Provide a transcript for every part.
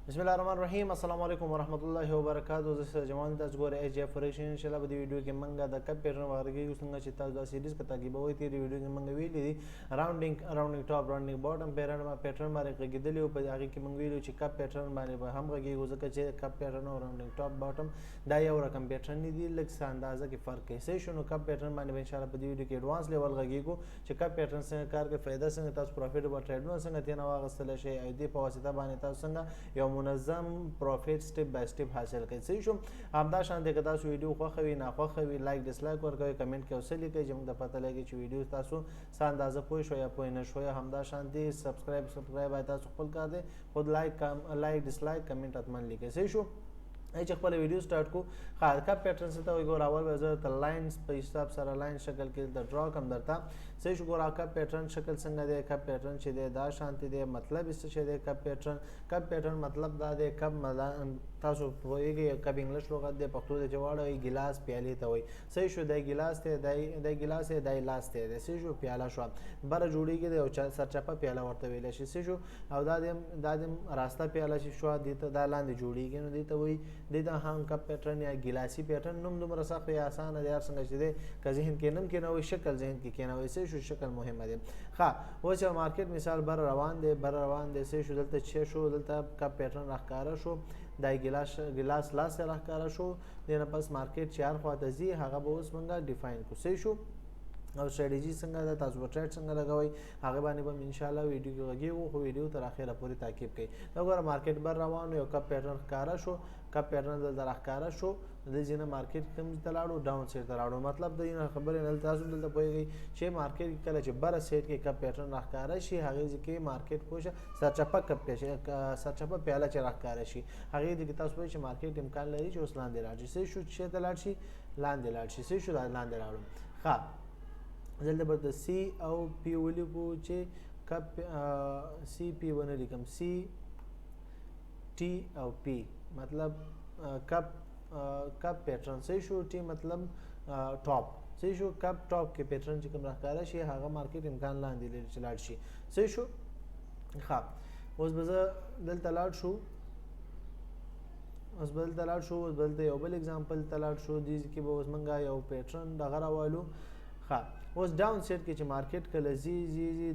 بسم الله الرحمن الرحیم السلام علیکم ورحمۃ اللہ وبرکاتہ. زه جمال تاسو ګورئ ایچ اف فریکشن ان شاء الله په دې ویډیو کې موږ د کپ پیټرن ورګي څنګه چې تاسو دا سیریز په تعقیبوي تیری ویډیو کې موږ ویلي دي راوندینګ ټاپ راوندینګ باټم پیټرن باندې غږیدلی او په هغه کې موږ ویلو چې کپ پیټرن باندې به هم غږیږي ځکه چې کپ پیټرن او راوندینګ ټاپ باټم دا یو رقم پیټرن دي لږ څه اندازه کې فرق کوي. صحیح شنو کپ پیټرن باندې ان شاء الله په دې ویډیو کې ایڈوانس لیول غږیږو چې کپ پیټرن څنګه کار کوي، فائدہ څنګه تاسو پروفیټیبل ټریډونه څنګه تینا واغستل شي او دې په واسطه باندې تاسو څنګه یو منظم پروفیټ سټپ بای سټپ حاصل کړئ. صحیح شو. همدا شان د تاسو ویډیو خوښوي نه خوښوي لایک ډیسلایک ورکوي کمنټ کې اوسلی کوي چې موږ د پته لګي چې ویډیو تاسو څه اندازه پوه شو یا پوه نه شو. همدا شان دي سبسکرایب تاسو خپل کار دی خود لایک ډیسلایک کمنټ اتمن لیکي. صحیح شو. چې خپل ویډیو سٹارټ کو خاص کپ پیټرن څه ته وي ګور اول به زه د لاینز په حساب سره لاین شکل کې د ډرا کم درته. صحیح شو. ګور کپ پیټرن شکل څنګه دی، کپ پیټرن چې دی دا شانتي دی، مطلب څه شي دی کپ پیټرن مطلب دا دی کپ تاسو پوهیږئ کپ انګلیش لغت دی، پښتو دی جوړه ګلاس پیالې ته وي. صحیح شو. د ګلاس ته د ګلاس د لاس ته دی. صحیح شو. پیاله شو بر جوړیږي دی او سرچپه پیاله ورته ویل شي. صحیح شو. او دا د راسته پیاله شو دی ته دا لاندې جوړیږي نو دی ته وي د هان کپ پیټرن یا ګلاسي پیټرن نوم دومره سخت یا اسانه دی څنګه چې دی که ذهن کې نوم کې نه وي شکل ذهن کې کېنوي. صحیح شو. شکل مهمه دی. ښه اوس یو مارکیټ مثال بر روان دی. صحیح شو. دلته چې شو دلته کپ پیټرن راښکاره شو، دا ګلاس لاس راښکاره شو، دنه پس مارکیټ چې هر خواته ځي هغه به اوس موږ ډیفاین کړو. صحیح شو. او سټریټجی څنګه ده تاسو ټریډ څنګه لګوي هغه باندې به ان شاء الله ویډیو کې غږیږو، خو ویډیو تر اخره پورې تعقیب کړئ. دا ګوره مارکیټ بر روان یو کپ پیټرن ښکاره شو، کپ پیټرن دلته راښکاره شو، د ځینې مارکیټ کوم ته لاړو ډاون سایډ ته لاړو. مطلب د دې خبرې نه تاسو دلته پوهیږئ چې مارکیټ کله چې بر سایډ کې کپ پیټرن راښکاره شي هغه ځکه مارکیټ پوښه سرچپه کپ سرچپه پیاله چې راښکاره شي هغه دې تاسو پوهیږئ چې مارکیټ امکان لري چې اوس لاندې لاړ شي. صحیح شو. چې ته لاړ شي لاندې لاړ شي. صحیح شو. لاندې لاړو. ښه دلته به د سی او پی ولیکو چې کپ سی پی ونه لیکم سی ټی او پی مطلب کپ پیټرن. صحیح شو. ټی مطلب ټاپ. صحیح شو. کپ ټاپ کې پیټرن چې کوم راښکاره شي هغه مارکیټ امکان لاندې لري چې لاړ شي. صحیح شو. ښه اوس به زه دلته لاړ شو اوس بلته یو بل اگزامپل ته لاړ شو دې کې به اوس موږ یو پیټرن دغه راوالو. ښه اوس ډاون سایډ کې چې مارکیټ کله زی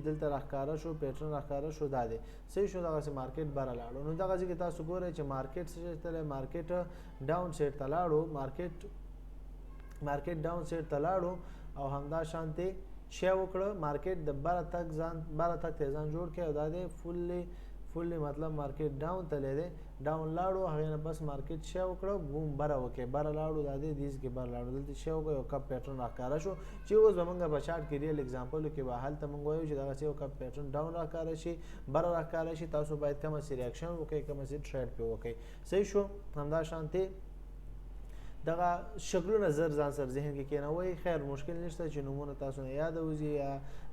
دلته راښکاره شو پیټرن راښکاره شو دا دی. صحیح شو. دغسې مارکیټ بره لاړو نو دغسې کې تاسو ګورئ چې مارکیټ څه ته مارکیټ ډاون سایډ ته لاړو مارکیټ ډاون سایډ ته لاړو او همدا شانتې چې وکړه مارکیټ د بره تک ته ځان جوړ کړي او دا دی فوللی مطلب مارکیټ ډاون تللی دی ډاون لاړو هغې نه بس مارکیټ شی وکړه بوم بره وکړي بره لاړو دا دی دیز کې بره لاړو دلته شی وکړه یو کپ پیټرن راښکاره شو چې اوس به موږ په چارټ کې ریل اگزامپلو کې به هلته موږ وایو چې دغسې یو کپ پیټرن ډاون راښکاره شي بره راښکاره شي تاسو باید کمه سي ریاکشن وکړئ کمه سي ټریډ پې وکړئ. صحیح شو. همدا شانتې دغه شکلونه زر ځان سره ذهن کې کېنوئ. خیر مشکل نشته چې نومونه تاسو نه یاد وځي یا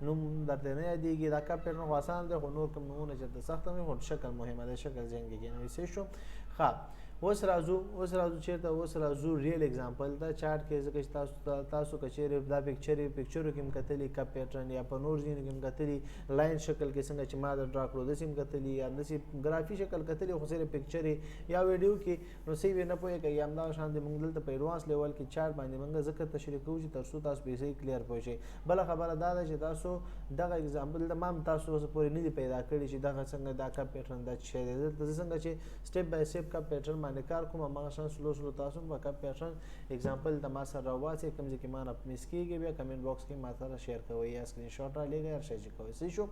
نوم درته نه یادېږي دا کپ پیټرن خو اسان دی خو نور کوم نومونه چېرته سخته وي خو شکل مهمه دی شکل ذهن کې کېنوئ. صحیح شو. ښه اوس راځو چېرته اوس راځو ریل اگزامپل ته چارټ کې ځکه چې تاسو که چیرې دا پکچرو کې هم کتلي کپ پیټرن یا په نور ځینو کې هم کتلي لاین شکل کې څنګه چې ما د ډرا کړو داسې هم کتلي یا داسې ګرافي شکل کتلي خو صرف پکچرې یا ویډیو کې نو صحیح وي نه پوهېږئ یا همدغه شان د موږ دلته په ایډوانس لیول کې چارټ باندې موږ ځکه تشریح کوو چې تر څو تاسو پرې صحیح کلیر پوه شئ. بله خبره دا ده چې تاسو دغه اگزامپل ما هم تاسو اوسه پورې نه دي پیدا کړي چې دغه څنګه دا کپ پیټرن دا څه شی دی. دلته زه څنګه چې سټپ بای سټپ کپ پیټرن باندې کار کوم هماغه شان سلو تاسو په کپ پیټرن اگزامپل د ما سره راوباسئ کوم ځای کې ما نه مس کېږي بیا کمنټ باکس کې ما سره شیر کوئ یا سکرین شاټ رالیږئ هر شی چې کوئ. صحیح شو.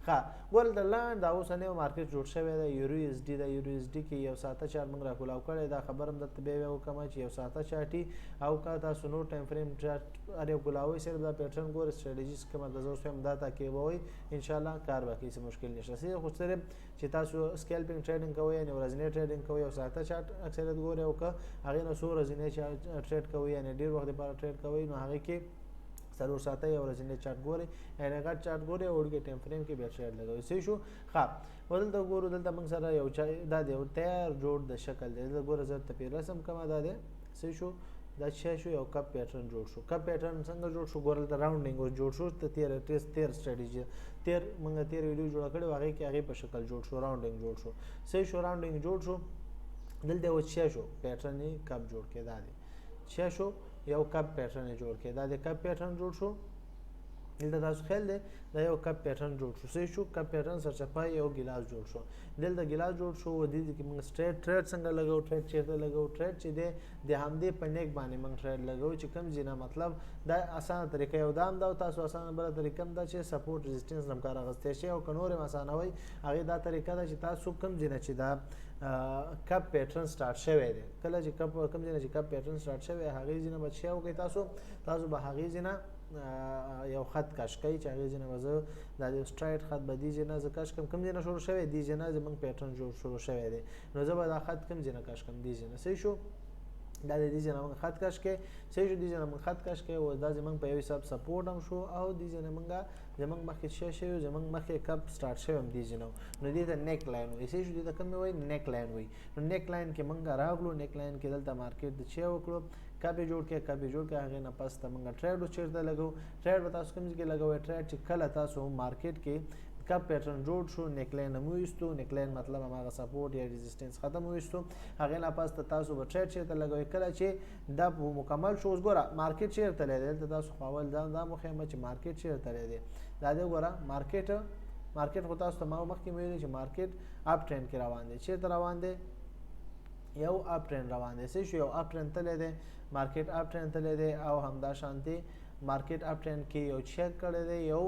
ښه ګوره د لاندې دا اوس نوی مارکیټ جوړ شوی دی یورو ایس ډي د یورو ایس ډي کې یو ساعته چارټ موږ راکولاو کړی دا خبر هم درته بیا وکړم چې یو ساعته چارټي او که تاسو نور ټایم فریم چارټ هر یو کولاوئ صرف دا پیټرن ګوره سټریټجیز کومه د زه اوس وایم دا تعقیبوئ انشاءالله کار به کوي څه مشکل نشته. صحیح خو صرف چې تاسو سکیلپینګ ټریډینګ کوئ یعنې ورځنی ټریډینګ کوئ یو ساعته چارټ اکثریت ګورئ او که هغې نه څو ورځنی ټریډ کوئ یعنې ډېر وخت لپاره ټریډ کوئ نو هغې کې څلور ساعته یا ورځنی چارټ ګورئ یعنې غټ چارټ ګورئ او وړوکی ټایم فریم کې بیا ټریډ لګوئ. صحیح شو. ښه او دلته ګورو دلته موږ سره یو دا دی یو تیار جوړ د شکل دی دلته ګوره زه ته پې رسم کومه دا دی. صحیح شو. دا چې شو یو کپ پیټرن جوړ شو کپ پیټرن څنګه جوړ شو ګورل د راوندینګ جوړ شو ته 13 سټریټجی 13 موږ 13 ویډیو جوړ کړو هغه کې هغه په شکل جوړ شو راوندینګ جوړ شو صحیح شو راوندینګ جوړ شو دلته و چې شو پیټرن کپ جوړ کړه دا چې شو یو کپ پیټرن جوړ کړه دا د کپ پیټرن جوړ شو دلته تاسو خیال دی دا یو کپ پیټرن جوړ شو صحیح شو کپ پیټرن سره چپای یو ګلاس جوړ شو دلته ګلاس جوړ شو و دې کې موږ ټریډ څنګه لګاو ټریډ چیرته لګاو ټریډ چې د همدې په نیک باندې موږ ټریډ لګاو چې کم جنا مطلب دا اسانه طریقه یو دام دا تاسو اسانه بل طریقه دا چې سپورټ ریزिस्टेंस نمکار غستې شي او کنور اسانه وي هغه دا طریقه دا چې تاسو کم جنا چې دا کپ پیټرن سٹارټ شوی دی کله چې کم جنا چې کپ پیټرن سٹارټ شوی هغه جنا بچي او کې تاسو به هغه جنا یو خط کش کوي چې هغه جنا وزه د سټرایټ خط به دی جنا ز کش کم جنا شروع شوی دی جنا زمنګ پیټرن جوړ شروع شوی دی نو زه به دا خط کم جنا کش کم دی جنا صحیح شو دا د دې جنا موږ خط کش کې صحیح شو دي جنا موږ خط کش کې او دا زمنګ په یو حساب سپورټ هم شو او دي جنا موږ زمنګ مخکې شې زمنګ مخکې کپ سٹارټ شوی هم دي جنا نو دې د نیک لاین وي صحیح شو دې د کوم وي نیک لاین وي نو نیک لاین کې موږ راغلو نیک لاین کې دلته مارکیټ د چې وکړو کبه جوړ کې هغه نه پس ته موږ ټریډ چیرته لګو ټریډ تاسو کوم ځای کې لګوي ټریډ چې کله تاسو مارکیټ کې کپ پیټرن جوړ شو نیک لاین مو وستو نیک لاین مطلب هغه سپورټ یا ریزिस्टेंस ختم وستو هغه نه پس ته تاسو به ټریډ چیرته لګوي کله چې دا مکمل شو ګوره مارکیټ چیرته لید تاسو خپل دا مخه چې مارکیټ چیرته لید دا دې ګوره مارکیټ خو تاسو ته مخکې ویل چې مارکیټ اپ ټرند کې روان دي چیرته روان دي یو اپ ټرند روان دي څه شو یو اپ ټرند تل دی مارکیټ اپ ټرند تل دی او همدا شانتي مارکیټ اپ ټرند کې یو چیک کړی دی یو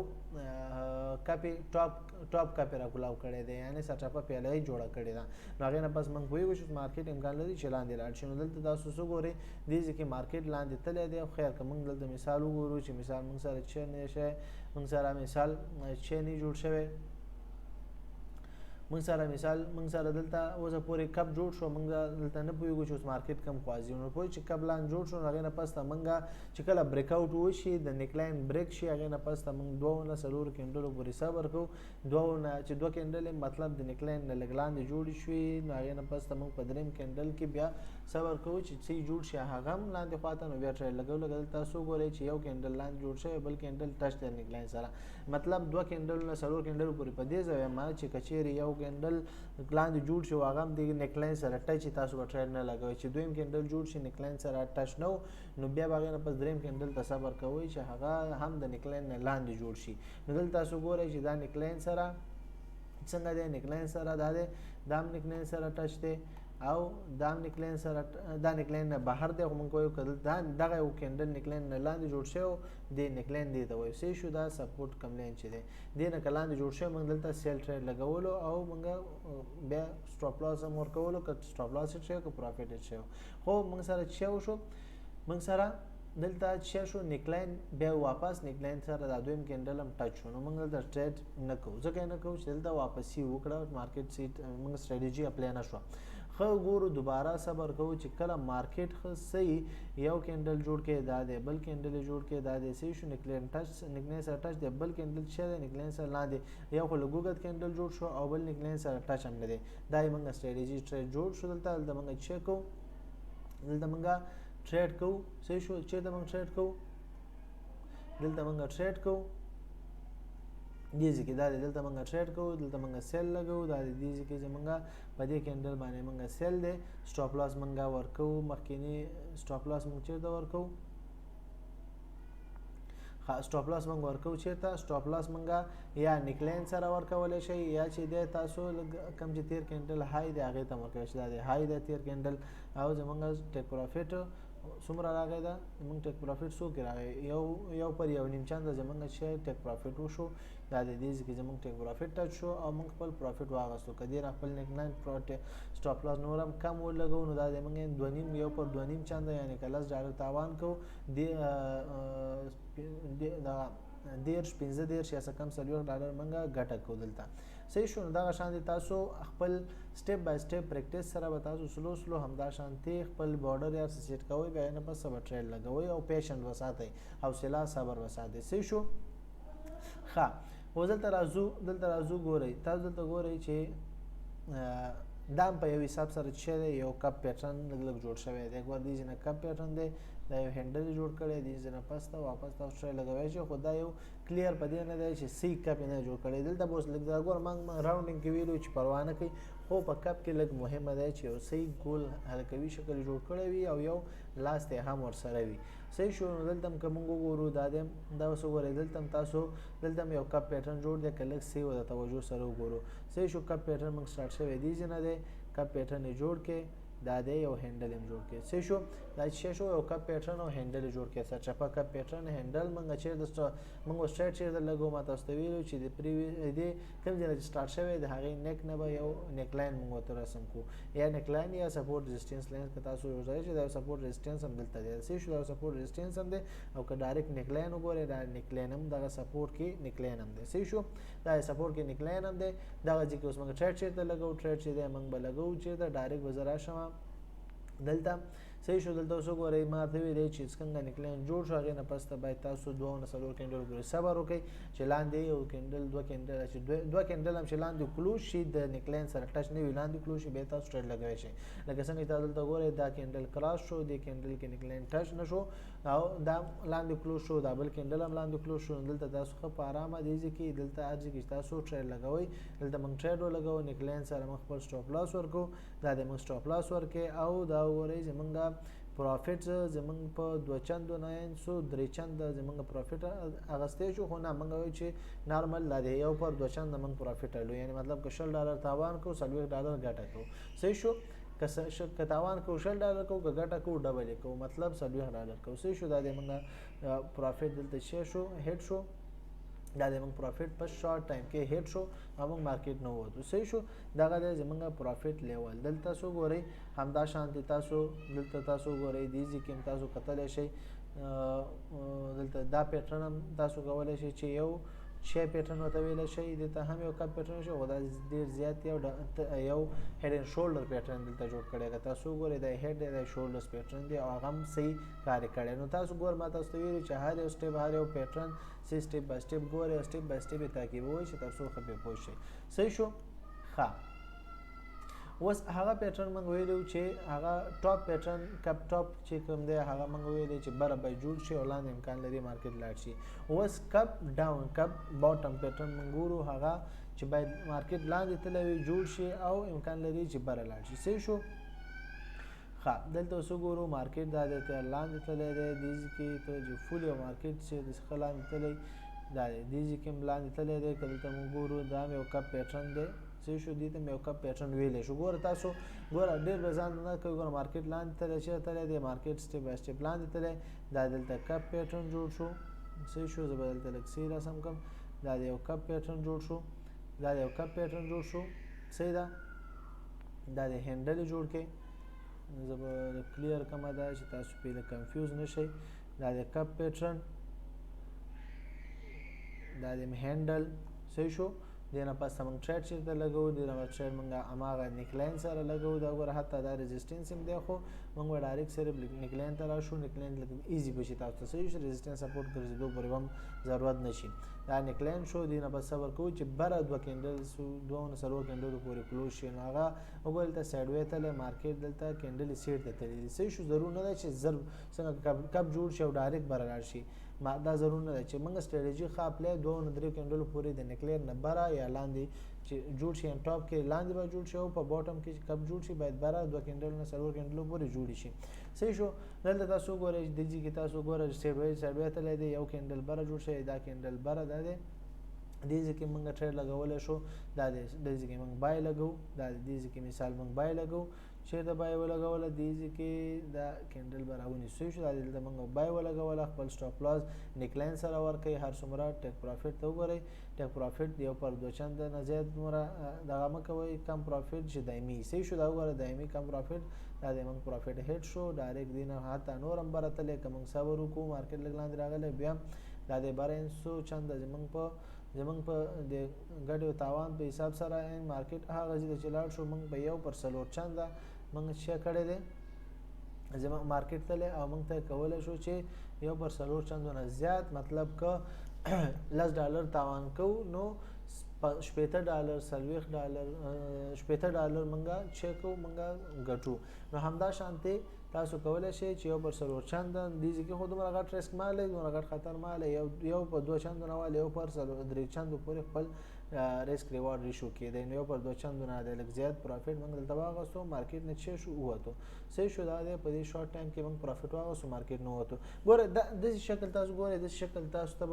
کاپی ټاپ کاپی را کولاو کړی دی یعنی سټاپه پیاله جوړه کړی دا نو هغه نه پس موږ وایو چې مارکیټ امکان لري چې لاندې لاړ شي نو دلته تاسو وګورئ دې چې مارکیټ لاندې تل دی او خیر کوم دلته مثال وګورو چې مثال موږ سره چې نه شي موږ سره مثال چې نه جوړ شوی موږ سره دلته اوسه پورې کپ جوړ شو موږ دلته نه پوهیږو چې اوس مارکیټ کم خوازي نو پوه چې کپ لاین جوړ شو هغه نه پس ته موږ چې کله بریک اوټ وشي د نیک لاین بریک شي هغه نه پس ته موږ دوه نه سلور کېندلو پورې صبر کوو دوه کېندل مطلب د نیک لاین نه لګلاندې جوړ شي نو هغه نه پس ته موږ په دریم کېندل کې بیا صبر کوو چې څه جوړ شي هغه هم لاندې خواته نو بیا ټریډ لګول تاسو ګورئ چې یو کېندل لاندې جوړ شي بل کېندل ټچ د نیک لاین سره مطلب دوه کېندل نه سلور کېندل پورې په دې ځای ما چې کچېری یو کېندل لاندې جوړ شي هغه هم د نیک لاین سره ټچ تاسو به ټریډ نه لګوي چې دویم کېندل جوړ شي نیک لاین سره ټچ نو بیا هغه نه پس دریم کېندل ته صبر کوئ چې هغه هم د نیک لاین نه لاندې جوړ شي نو دلته تاسو ګورئ چې دا نیک لاین سره څنګه دی نیک لاین سره دا نیک لاین سره ټچ دی او دا نیک لاین سره دا نیک لاین نه بهر دی موږ کوو کله دا دغه یو کېندل نیک لاین نه لاندې جوړ شو د نیک لاین دی ته وایي سې شو دا سپورټ کم لاین چې دی د نه کلاندې جوړ شو موږ دلته سیل ټریډ لګولو او موږ بیا سټاپ لاس هم ورکولو که سټاپ لاس شي که پروفیټ شي خو موږ سره چې شو موږ سره دلته چې شو نیک لاین بیا واپس نیک لاین سره د دویم کېندل هم ټچ شو نو موږ دلته ټریډ نه کوو ځکه نه کوو چې دلته واپسی وکړه مارکیټ سیټ موږ سټریټجی اپلای نه شو خو ګورو دوباره صبر کوو چې کله مارکیټ خو صحیح یو کېندل جوړ کې دا دی بل کېندل جوړ کې دا دی صحیح شو نیک لاین سره ټچ دی بل کېندل چې دی نیک لاین سره لاندې یو خو لګوګت کېندل جوړ شو او بل نیک لاین سره ټچ هم نه دی دا موږ سټریټجی ټریډ جوړ شو دلته موږ چیک کوو دلته موږ ټریډ کوو صحیح شو چې موږ ټریډ کوو دلته موږ ټریډ کوو دې ځکه دا دلته موږ ټریډ کوو دلته موږ سیل لګو دا دې ځکه چې موږ په دې کېندل باندې موږ سیل دی سټاپ لاس موږ ورکو مخکینی سټاپ لاس موږ چیرته ورکو سټاپ لاس موږ ورکو چیرته سټاپ لاس موږ یا نیک لاین سره ورکولای شي یا چې د تاسو کم چې تیر کېندل هاي دی هغه ته ورکول شي دا دی هاي د تیر کېندل او زمونږ ټیک پروفیټ څومره راغی دا موږ ټیک پروفیټ څو کې راغی یو پر یو نیم چاند زمونږ چې ټیک پروفیټ وشو دا د دې ځکه زمونږ ټیک پروفیټ ټچ شو او موږ خپل پروفیټ واغستو کدی را خپل نیک لاین سټاپ لاس نورم کم ولګو نو دا د موږ 2.5 یو پر 2.5 چاند یعنی کلاس ډالر تاوان کو دا ډیر 15 یا څه کم $40 موږ ګټه کو دلته صحیح شو دا شانتي تاسو خپل سټپ بای سټپ پریکټیس سره به تاسو سلو همدا شانتي خپل بارډر یا سیټ کوئ بیا نه پس سبا ټریډ لګوي او پیشنټ وساتئ حوصله صبر وساتئ صحیح شو ښه دلته راځو ګورئ تاسو دلته ګورئ چې دا هم په یو حساب سره چې دی یو کپ پیټرن لږ جوړ شوی دی ګور دې ځینې کپ پیټرن دی دا یو هینډل جوړ کړی دی ځینې پس ته واپس تاسو ټرای لګوی شي خو دا یو کلیر په دې نه دی چې سی کپ یې نه جوړ کړی دلته به اوس لږ دا ګوره موږ راونډینګ کې ویلو چې پروا نه کوي خو په کپ کې لږ مهمه دی چې یو صحیح ګول حلقوي شکل جوړ کړی وي او یو لاس ته هم ورسره وي صحیح شو نو دلته هم که موږ وګورو دا اوس وګورئ دلته هم تاسو دلته هم یو کپ پیټرن جوړ دی که لږ صحیح د توجه سره وګورو صحیح شو کپ پیټرن موږ سټارټ شوی دی ځینه دی کپ پیټرن یې جوړ کې دا دی یو هینډل هم جوړ کړي صحیح شو دا چې شو یو کپ پیټرن او هینډل جوړ کړي سرچپه کپ پیټرن هینډل موږ چیرته موږ سټارټ چیرته لګو ما تاسو ته ویلو چې د پریویس دې کوم ځای چې سټارټ شوی د هغې نیک نه به یو نیک لاین موږ ورته رسم کړو یا نیک لاین یا سپورټ ریزسټنس لاین که تاسو وایئ چې دا سپورټ ریزسټنس هم دلته دی صحیح شو دا سپورټ ریزسټنس هم دی او که ډایرکټ نیک لاین وګورئ دا نیک لاین هم دغه سپورټ کې نیک لاین هم دی صحیح شو دا سپورټ کې نیک لاین هم دی دغه ځای کې اوس موږ ټریډ چیرته لګو ټریډ چې دی موږ به لګو چیرته ډایرکټ به زه راشم دلته صحیح شو دلته اوس وګورئ ما ته ویلی چې څنګه نیکلاین جوړ شو هغې نه پس ته باید تاسو 2 نه 4 کینډل پورې صبر وکړئ چې لاندې یو کینډل 2 کینډل چې 2 کینډل هم چې لاندې کلوز شي د نیکلاین سره ټچ نه وي لاندې کلوز شي بیا تاسو ټریډ لګوی شئ لکه څنګه چې تاسو دلته وګورئ دا کینډل کراس شو دې کینډل کې نیکلاین ټچ نه شو او دا لاندې کلوز شو دا بل کینډل هم لاندې کلوز شو دلته تاسو ښه په ارامه دې ځای کې دلته هر ځای کې تاسو ټریډ لګوئ دلته موږ ټریډ ولګوو نیکلاین سره موږ خپل سټاپ لاس ورکړو دا د موږ سټاپ لاس ورکړئ او دا وګورئ زموږ پروفیټ زمونږ په 2 چندو 903 چنده زمونږ پروفیټ اغستی شو خو نه موږ وایو چې نارمل دا دی یو پر 2 چنده موږ پروفیټ لرو یعنی مطلب که $10 تاوان کوو $40 ګټه کوو صحیح شو که تاوان کوو $10 کوو که ګټه کوو ډبل یې کوو مطلب $40 کوو صحیح شو دا دی موږ پروفیټ دلته شی شو هیډ شو دا د موږ پروفیټ په شارټ ټایم کې هیټ شو او موږ مارکیټ نه ووتو صحیح شو دغه دی زموږ پروفیټ لیول دلته تاسو ګورئ همدا شانتې تاسو دلته تاسو ګورئ دې ځای کې هم تاسو کتلی شئ دلته دا پیټرن هم تاسو کولی شئ چې یو شی پیټرن ورته ویلی شئ دلته هم یو کپ پیټرن شو خو دا ډېر زیات یو هیډ اینډ شولډر پیټرن دلته جوړ کړی که تاسو وګورئ دا هیډ دی دا شولډرز پیټرن دی او هغه هم صحیح کار یې کړی نو تاسو ګور ما تاسو ته ویلي چې هر یو سټیپ هر یو پیټرن صحیح سټیپ بای سټیپ ګورئ او سټیپ بای سټیپ یې تعقیبوئ چې تر څو ښه پرې پوه شئ صحیح شو ښه اوس هغه پیټرن موږ ویلو چې هغه ټاپ پیټرن کپ ټاپ چې کوم دی هغه موږ ویلو چې بره به جوړ شي او لاندې امکان لري مارکیټ لاړ شي اوس کپ ډاون کپ باټم پیټرن موږ ګورو هغه چې باید مارکیټ لاندې تللی وي جوړ شي او امکان لري چې بره لاړ شي صحیح شو ښه دلته اوس وګورو مارکیټ دا دی لاندې تللی دی دې ځای کې ته چې فول یو مارکیټ چې ښه لاندې تللی دا دی دې ځای کې هم لاندې تللی دی که دلته موږ ګورو دا هم یو کپ پیټرن دی صحیح شو دې ته مې یو کپ پیټرن ویلی شو ګوره تاسو ګوره ډېر به ځان نه کوئ ګوره مارکیټ لاندې تللی چېرته تللی دی مارکیټ سټیپ بای سټیپ لاندې تللی دا دلته کپ پیټرن جوړ شو صحیح شو زه به دلته لږ صحیح رسم کړم دا د یو کپ پیټرن جوړ شو دا د یو کپ پیټرن جوړ شو صحیح ده دا د هینډل یې جوړ کړئ زه به کلیر کومه ده چې تاسو پرې د کنفیوز نه شئ دا د کپ پیټرن دا د هینډل صحیح شو دې نه پس موږ ټریډ چېرته لګوو دې نه ټریډ موږ هماغه نیکلاین سره لګوو دا ګوره حتی دا رزسټنس هم دی خو موږ به ډایرکټ صرف نیکلاین ته راشو نیکلاین لږ ایزي به شي تاسو ته صحیح شو رزسټنس سپورټ ګرځېدو پورې هم ضرورت نه شي دا نیکلاین شو دې نه بس صبر کوو چې بره 2 کینډلز 2 نه 4 کینډلو پورې کلوز شي نو هغه وګورئ دلته سایډ وی تللی مارکیټ دلته کینډل یې سیټ ته تللی دی صحیح شو ضرور نه ده چې زر څنګه کپ جوړ شي او ډایرکټ بره لاړ شي دا ضرور نه ده چې موږ سټریټجي ښه اپلای 2 نه 3 کینډلو پورې د نیکلاین نه بره یا لاندې چې جوړ شي ټاپ کې لاندې به جوړ شي او په باټم کې چې کپ جوړ شي باید بره 2 کینډل نه 4 کینډلو پورې جوړ شي صحیح شو دلته تاسو ګورئ د دې کې تاسو ګورئ سایډ وی تللی دی یو کینډل بره جوړ شي دا کینډل بره دا دی دې ځای کې موږ ټریډ لګولی شو دا دې ځای کې موږ بای لګو دا دې ځای کې مثال موږ بای لګو چېرته بای ولګوله دې ځای کې دا کینډل به راونیسو شو دا دلته موږ بای ولګوله خپل سټاپ لاس نیکلاین سره ورکوئ هر څومره ټیک پروفیټ ته وګورئ ټیک پروفیټ یو پر 2 چنده نه زیات دومره دغه مه کوئ کم پروفیټ چې دایمي صحیح شو دا وګوره دایمي کم پروفیټ دا د موږ پروفیټ هیډ شو ډایرکټ دې نه حتی نور هم بره تللی که موږ صبر وکړو مارکیټ لږ لاندې راغلی بیا دا د 1200 چنده زموږ په د ګټې او تاوان په حساب سره مارکیټ هغه ځای ته چې لاړ شو موږ به 1 پر 4 چنده موږ څه کړی دی زموږ مارکیټ تللی او موږ ته کولی شو چې 1 پر 4 چندو نه زیات مطلب که $10 تاوان کوو نو $80 $40 منګه چیکو منګه ګټو. نو همدا شانتي تاسو کولای شئ چې یو پر څلور چنده دې کې خو دومره غټ ریسک مال دی، دومره غټ خطر مال یو په 2 چندو نه وال یو پر 3 چندو پورې خپل ریسک ریوارډ ریشو کې دی. نو یو پر 2 چندو نه دی لږ زیات پروفیټ موږ دلته واغستو، مارکیټ نه چې شو وته صحیح شو. دا دی په دې شارټ ټایم کې موږ پروفیټ واغستو، مارکیټ نه وته. ګوره د شکل تاسو ګوره د شکل تاسو ته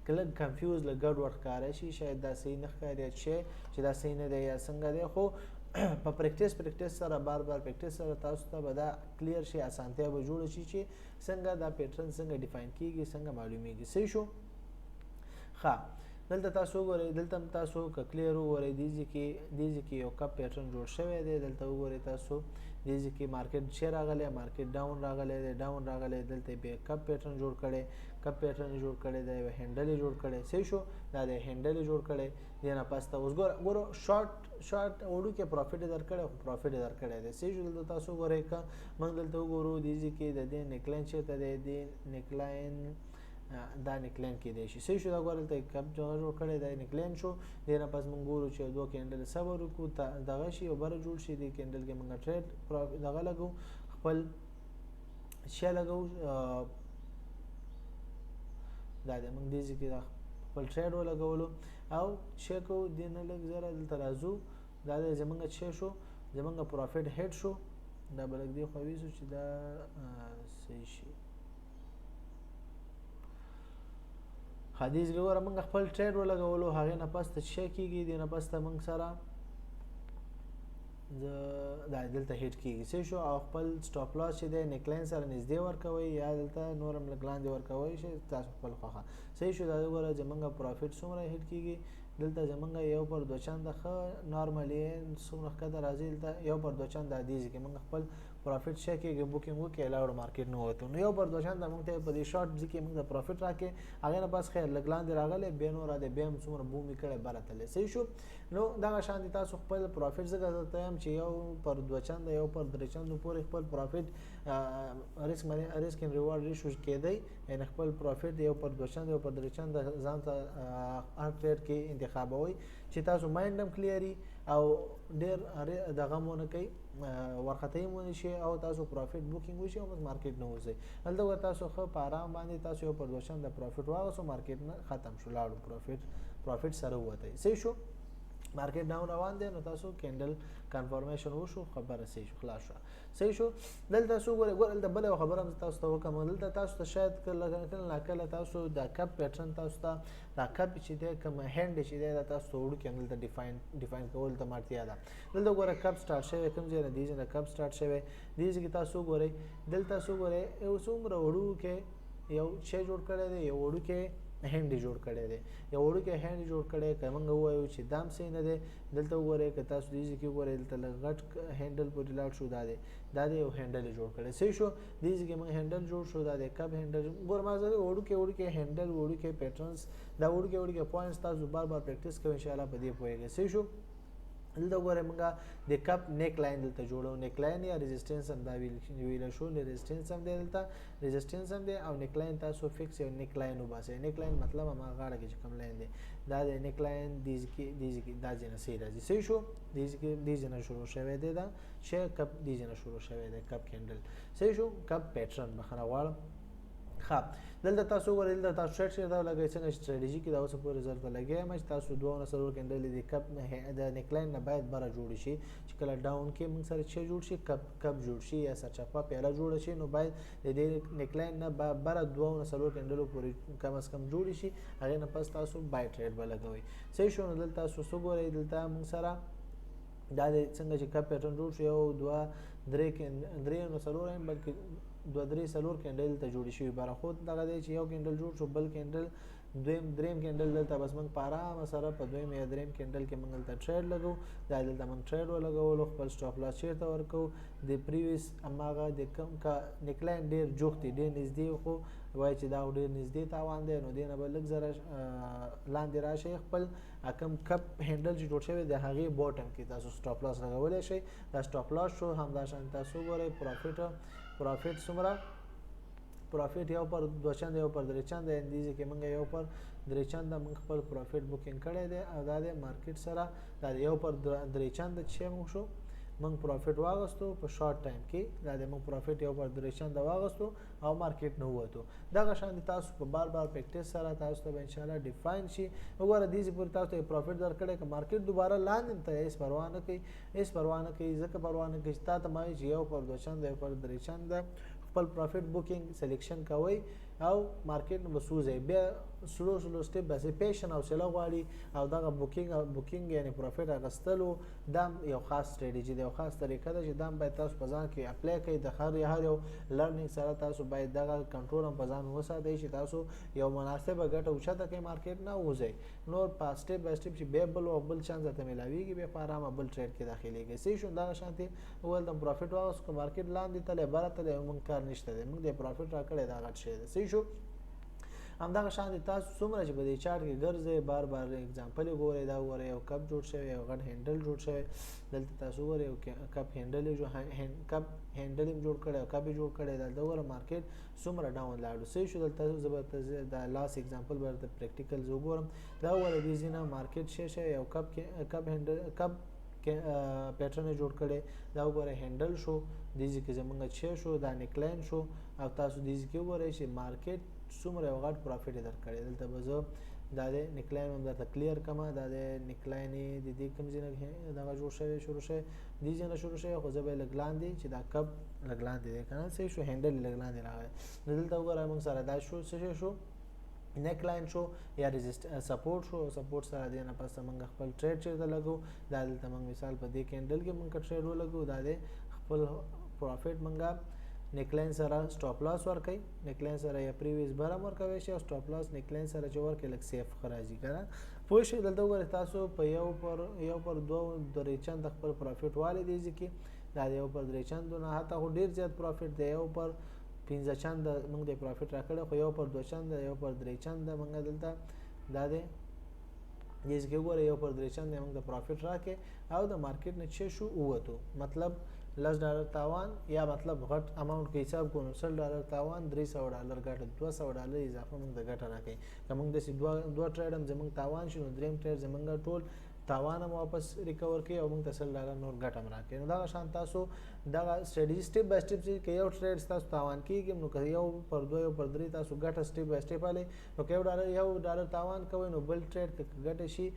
کله کنفیوز لګډ ور ښکارای شي، شاید دا صحیح نه ښکاري چې دا صحیح نه دی یا څنګه دی، خو په پریکټیس سره بار پریکټیس سره تاسو ته به دا کلیر شي، اسانتیا به جوړ شي چې څنګه دا پیټرن څنګه ډیفاین کیږي، څنګه معلومیږي. صحیح شو. ښه دلته تاسو وګورئ، دلته تاسو کلیر وګورئ دې کې یو کپ پیټرن جوړ شوی دی. دلته وګورئ تاسو دې کې مارکیټ شیر راغلی، مارکیټ ډاون راغلی دی، دلته به کپ پیټرن جوړ کړي، دی یو هینډل جوړ کړي. صحیح شو. دا د هینډل جوړ کړي دی نه پاسته اوس ګورو شارټ وړو کې پروفیټ درکړي، خو پروفیټ درکړي دی. صحیح شو. دلته تاسو وګورئ که موږ دلته وګورو دې کې د دې نیکلاین چیرته دی، د نیکلاین دا نیکلاین کې دی شي. صحیح شو. دا ګورل ته کپ جوړ کړي دی، نیکلاین شو. دې نه پس موږ ګورو چې 2 کینډل صبر وکړو دغه شي او بر جوړ شي. دې کینډل کې موږ ټریډ دغه لګو، خپل شی لګو، دا دې موږ دې کې خپل ټریډ ولګولو او چیک کو دین لګ زره دلته راځو. دا دې زمونږ چې شو، زمونږ پروفیټ هډ شو. دا بلګ دی خو ویسو چې دا صحیح شي. حدیث ګوره موږ خپل ټریډ ولګولو، هغه نه پس ته شي کیږي، دې نه پس ته موږ سره دا دلته هیټ کیږي. صحیح شو. او خپل سټاپ لاس چې دی نیکلاین سره نږدې ورکوي یا دلته نورم لږ لاندې ورکوي شي تاسو خپل خوښه. صحیح شو. دا وګوره زمونږ پروفیټ څومره هیټ کیږي. دلته زمونږ یو پر 2 چنده ښه نارملی څومره ښکته راځي، دلته یو پر 2 چنده دی چې موږ خپل پروفیټ شي کېږي بوکینګ وکړي لاړو مارکیټ نه وته. نو یو پر 2 چنده موږ ته په دې شارټ ځکه موږ د پروفیټ راکې هغه نه بس خیر لګ لاندې راغلی به نور راځي به هم څومره بومي کړي براتله. صحیح شو. نو دا شان دي تاسو خپل پروفیټ زګه ته هم چې یو پر 2 چنده یو پر 3 چنده پورې خپل پروفیټ ریسک ان ریوارډ ریشو کېدی، ان خپل پروفیټ یو پر 2 چنده یو پر 3 چنده ځان ته هر ټریډ کې انتخابوي چې تاسو مایند هم کلیری او ډیر دغه مونږ کوي ورخته مونږ شي او تاسو پروفیټ بوکینګ وشي او مارکیټ نه وځي. هلته تاسو خو په آرام باندې تاسو یو پر 2 چنده پروفیټ واغسو، مارکیټ نه ختم شو لاړو پروفیټ سره وته. صحیح شو. مارکیټ ډاون روان دی نو تاسو کینډل کنفرمیشن وشو، خبره صحیح شو، خلاص شو. صحیح شو. دلته تاسو ګورئ دلته بل خبره هم تاسو ته وکم. دلته تاسو ته شاید کله تاسو د کپ پیټرن تاسو ته دا کپ چې دی کوم هند چې دی تاسو وړو کې دلته ډیفاین کول ته مارتیا ده. دلته ګورئ کپ سٹارټ شوی کوم ځای نه دی چې کپ سٹارټ شوی دی چې تاسو ګورئ دلته تاسو ګورئ یو څومره وړو کې یو شی جوړ کړی دی، یو وړو کې هند جوړ کړی دی، یو وړو کې هند جوړ کړی کومنګ وایو چې دام سي نه دی. دلته وګورئ که تاسو دې کې وګورئ دلته غټ هندل پورې لاړ شو، دا دی یو هندل جوړ کړی. صحیح شو. دې کې موږ هندل جوړ شو، دا دی کب هندل ګور ما زه وړو کې هندل وړو کې پیټرنز دا وړو کې پوینټس تاسو بار پریکټیس کوئ ان شاء الله په دې پوهیږئ. صحیح شو. دلته وګورئ موږ د کپ نیک لاین دلته جوړو، نیک لاین یا ریزिस्टेंस هم دا ویل شو، ریزिस्टेंस هم دی دلته ریزिस्टेंस هم دی او نیک لاین تاسو فکس یو نیک لاین وباسئ. نیک لاین مطلب ما غاړه کې کوم لاین دی دا د نیک لاین دیز کې دا ځنه سي راځي. صحیح شو. دیز نه شروع شوی دی دا شی کپ دیز نه شروع شوی دی کپ کینډل. صحیح شو. کپ پیټرن بخنه واړم. ها دلته تاسو ورل د تاسو شرټ دا لګی څنګه استراتیژي کې دا اوس په رزلټ لګی مې تاسو دوه نسلور کېندل دي کپ د نیکلاین نه باید بره جوړ شي چې کله ډاون کې موږ سره چې جوړ شي کپ جوړ شي یا سرچپا پیاله جوړ شي نو باید د دې نیکلاین نه بره دوه نسلور کېندل پورې کم از کم جوړ شي، هغه نه پس تاسو بای ټریډ بلګوي. صحیح شو. دلته تاسو وګورئ دلته موږ سره دا څنګه چې کپ پیټرن جوړ شي او 2 3 نسلور بلکې 2 3 سلور کېندل ته جوړ شي بار خود دغه دی چې یو کېندل جوړ شو بل کېندل دریم کېندل دلته بس موږ پارا مسره په دویم یا دریم کېندل کې موږ دلته ټریډ لګو، دا دلته موږ ټریډ ولګول، خپل سټاپ لاس چیرته ورکو د پریویس اماغه د کم کا نیکلاین ډیر جوختي ډیر نږدې خو وای چې دا ډیر نږدې تاوان دی نو دینه بل لږ زره لاندې راشي خپل کم کپ هندل چې جوړ شوی د هغه باټم کې تاسو سټاپ لاس لګولای شئ. دا سټاپ لاس شو هم دا شان تاسو ګورئ پروفیټ سمره پروفیټ یو پر 2 چنده یو پر 3 چنده اندیزه کې موږ یو پر درې چنده موږ خپل پروفیټ بوکینګ کړی دی او دا د مارکیټ سره دا 1/3 چنده چې موږ شو موږ پروفیټ واغستو په شارټ ټایم کې دا د موږ پروفیټ 1/3 چنده واغستو او مارکیټ نه ووتو دغه شان تاسو په بار پریکټیس سره تاسو ته ان شاء الله ډیفاین شي وګوره دې پورې تاسو ته پروفیټ درکړی که مارکیټ دوباره لاندې ته هیڅ پروا نه کوي ځکه پروا نه کوي تا ته مایي چې 1/2 چنده 1/3 چنده خپل پروفیټ بوکینګ سلیکشن کوئ او مارکیټ نه بسوځي بیا سلو سټیپ بس پیشن او سلا غواړي او دغه بوکینګ یعنی پروفیټ اغستلو دا یو خاص سټریټیجی دی یو خاص طریقه ده چې دا باید تاسو په ځان کې اپلای کړئ د هر یو لرنینګ سره تاسو باید دغه کنټرول هم په ځان وساتئ چې تاسو یو مناسبه ګټه اوچته کې مارکیټ نه وځي نور په سټیپ بای سټیپ چې بل چانس ته ملاويږي به په آرامه بل ټریډ کې داخليږي سې شو دا شانتي ول د پروفیټ واغس کو مارکیټ لاندې تله برته مونږ کار نشته دی مونږ د پروفیټ را کړی دا غټ شي سې شو همدغه شان تاسو څومره چې په دې چارت کې ګرځي بار اگزامپل وګورئ دا وګورئ یو کپ جوړ شوی یو غټ هینډل جوړ شوی دلته تاسو وګورئ یو کپ هینډل جوړ کړی او کپ جوړ کړی دا وګورئ مارکیټ څومره ډاون لاړو سې شو دلته زبرته دا لاس اگزامپل ورته پریکټیکل وګورم دا وګورئ دې زینه مارکیټ شي یو کپ هینډل کپ پیټرن جوړ کړي دا وګورئ هینډل شو دیږي کې زمونږ چې شو دا نیکلاین شو او تاسو دیږي کې وګورئ چې مارکیټ څومره یو غټ پروفیټ درکړي دلته به زه دا د نیکلاین هم درته کلیر کما دا د نیکلاین د دې کوم ځای نه دا جوړ شوی شروع شوی دې ځای نه شروع شوی خو زه به لګلاندې چې دا کپ لګلاندې دی کنه سې شو هینډل لګلاندې راغی دلته وګورئ موږ سره دا شو نیکلاین شو یا ریزیست سپورټ سره دی نه پس موږ خپل ټریډ چیرته لګو دا دلته موږ مثال په دې کینډل کې موږ ټریډ ولګو دا د خپل پروفیټ موږ نیکلاین سره سټاپ لاس ورکړي نیکلاین سره یا پریویس برم ورکوي شي او سټاپ لاس نیکلاین سره چې ورکړي لک سیف خراجي کنه پوه شئ دلته وګورئ تاسو په یو پر 2 چند خپل پروفیټ والي دی ځکه دا 1/3 چند نه حتی ډیر زیات پروفیټ دی 1/15 چند موږ د پروفیټ راکړو خو 1/2 چند 1/3 چند موږ دلته دا دی یز کې وګورئ 1/3 چند موږ د پروفیټ راکې او د مارکیټ نه چې شو ووتو مطلب $10 تاوان یا مطلب غټ اماونت کې حساب کو $10 تاوان $300 ګټه $200 اضافه موږ د ګټه راکې کوم د سي دوه ټریډ هم زموږ تاوان شنو دریم ټریډ زموږ ټول تاوان هم واپس ریکور کړي او موږ ته $10 نور ګټه هم راکې نو دا شان تاسو دا سټډي سټیپ بای سټیپ چې یو ټریډ تاسو تاوان کیږي نو که 1/2 تاسو ګټه سټیپ بای سټیپ علي نو که $1 تاوان کوي نو بل ټریډ ګټه شي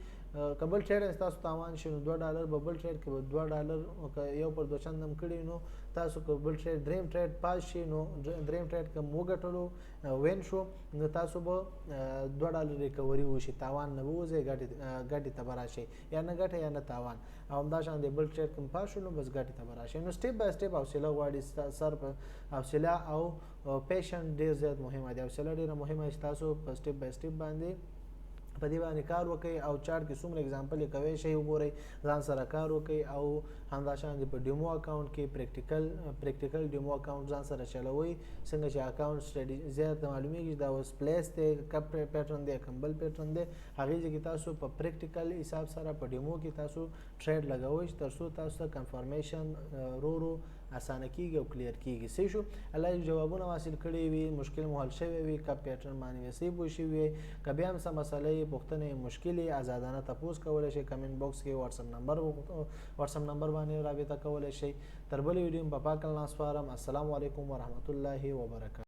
قبل ټریډ تاسو تاوان شي نو $2 بل ټریډ کې $2 که 1/2 چندم کړي نو تاسو قبل ټریډ دریم ټریډ پاس شي نو دریم ټریډ کوم وګټلو وین شو نو تاسو به $2 ریکوري وشي تاوان نه وځي ګټه تبرا شي یا نه ګټه یا نه تاوان او همدا شان دی بل ټریډ کوم پاس شو نو بس ګټه تبرا شي نو سټیپ بای سټیپ حوصله غواړي سر په حوصله او پیشن ډیر زیات مهمه دی حوصله ډیره مهمه چې تاسو په سټیپ بای سټیپ باندې په دې باندې کار وکړي او چارت کې څومره اگزامپل کوي شی وګورئ ځان سره کار وکړي او همداشان په ډیمو اکاونټ کې پریکټیکل ډیمو اکاونټ ځان سره چلوي څنګه چې اکاونټ سټډي زیات معلومیږي دا اوس پلیس ته کپ پیټرن دی کمبل پیټرن دی هغه چې تاسو په پریکټیکل حساب سره په ډیمو کې تاسو ټریډ لګوي ترڅو تاسو کنفرمیشن رو اسانه کیږي او کلیر کیږي سې شو الله جوابونه حاصل کړي وي مشکل مو حل شوی وي کپ پیټرن باندې وسی بو شي وي کبه هم سم مسلې پوښتنه مشکلې آزادانه تاسو کولای شئ کمنټ باکس کې واتساپ نمبر باندې رابطه کولای شئ تر بل ویډیو په پاک الله سپارم السلام علیکم ورحمت الله وبرکاته